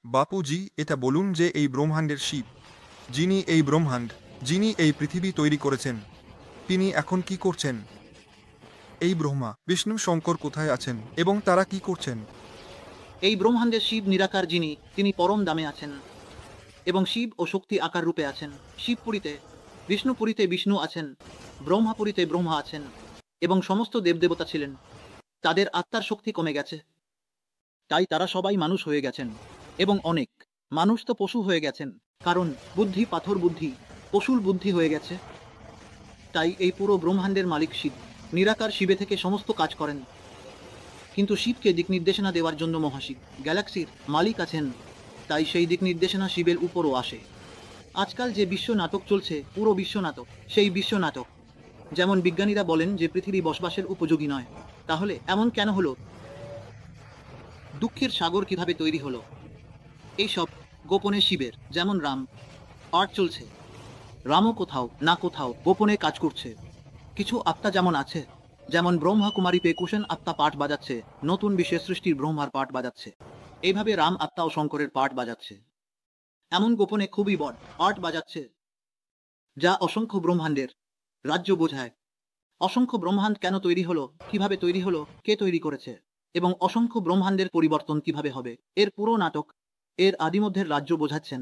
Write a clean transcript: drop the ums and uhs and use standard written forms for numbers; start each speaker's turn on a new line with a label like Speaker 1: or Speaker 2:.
Speaker 1: বাপুজি, এটা বলুন যে এই ব্রহ্মাণ্ডের শিব, যিনি এই ব্রহ্মাণ্ড, যিনি এই পৃথিবী তৈরি করেছেন, তিনি এখন কি করছেন? এই ব্রহ্মা, বিষ্ণু, শঙ্কর কোথায় আছেন এবং তারা কি করছেন?
Speaker 2: এই ব্রহ্মাণ্ডের শিব নিরাকার, যিনি তিনি পরম দামে আছেন এবং শিব ও শক্তি আকার রূপে আছেন। শিবপুরীতে, বিষ্ণুপুরীতে বিষ্ণু আছেন, ব্রহ্মাপুরীতে ব্রহ্মা আছেন এবং সমস্ত দেবদেবতা ছিলেন। তাদের আত্মার শক্তি কমে গেছে, তাই তারা সবাই মানুষ হয়ে গেছেন এবং অনেক মানুষ তো পশু হয়ে গেছেন, কারণ বুদ্ধি পাথর বুদ্ধি, পশুর বুদ্ধি হয়ে গেছে। তাই এই পুরো ব্রহ্মাণ্ডের মালিক শিব, নিরাকার শিবে থেকে সমস্ত কাজ করেন। কিন্তু শিবকে দিক নির্দেশনা দেওয়ার জন্য মহাশিব, গ্যালাক্সির মালিক আছেন, তাই সেই দিক নির্দেশনা শিবের উপরও আসে। আজকাল যে বিশ্ব নাটক চলছে, পুরো বিশ্ব নাটক, সেই বিশ্ব নাটক। যেমন বিজ্ঞানীরা বলেন যে পৃথিবী বসবাসের উপযোগী নয়, তাহলে এমন কেন হলো? দুঃখের সাগর কিভাবে তৈরি হলো? এইসব গোপনে শিবের, যেমন রাম আর্ট চলছে, রামও কোথাও না কোথাও গোপনে কাজ করছে। কিছু আত্মা যেমন আছে, যেমন ব্রহ্মা কুমারীতে কুশন আত্মা পাঠ বাজাচ্ছে, নতুন বিশ্বের সৃষ্টির ব্রহ্মার পাঠ বাজাচ্ছে। এইভাবে রাম আত্মা ও শঙ্করের পাঠ বাজাচ্ছে, এমন গোপনে খুবই বড় আর্ট বাজাচ্ছে, যা অসংখ্য ব্রহ্মাণ্ডের রাজ্য বোঝায়। অসংখ্য ব্রহ্মাণ্ড কেন তৈরি হলো, কিভাবে তৈরি হলো, কে তৈরি করেছে এবং অসংখ্য ব্রহ্মাণ্ডের পরিবর্তন কিভাবে হবে, এর পুরো নাটক, এর আদিমধ্যের রাজ্য বোঝাচ্ছেন।